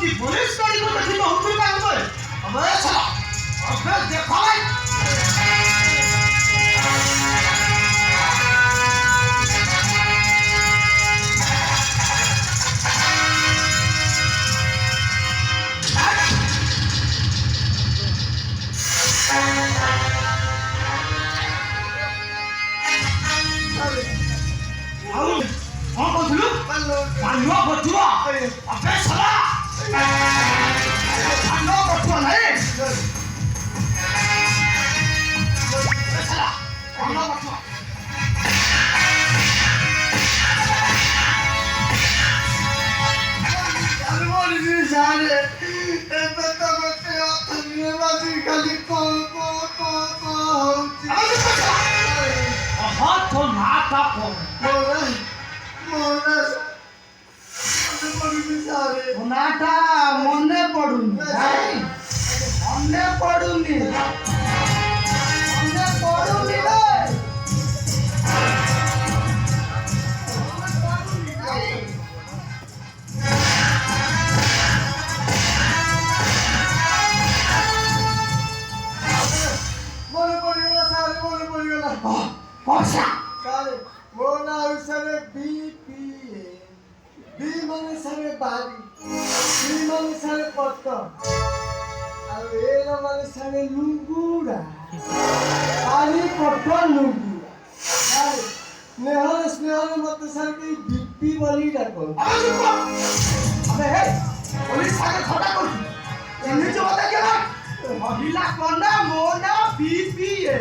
की पुलिस गाड़ी को देखी तो हम का हुए अबे चला अबे देखो कौन कौन थलू पानुआ बटुआ अबे साला पानुआ बटुआ नहीं अबे साला पानुआ बटुआ अरे बोल भी सारे ए पता मत अपने बाजी खाली को हाथ तो नाटा को मोना अरे बोल भी सारे नाटा मने पडुनी भाई मने पडुनी रे मोने पड़ीगला कौसा सारे मोना सारे बीपीए बी माने सारे बारी सी माने सारे पत्त और ए माने सारे लुंगुरा आरी पत्त लुंगुरा सारे स्नेहल मत सारे के बीपी वाली डाको अबे हे पुलिस आके खड़ा कर इन्हीं जो बता के ना महिला कन्या मोना बीपीए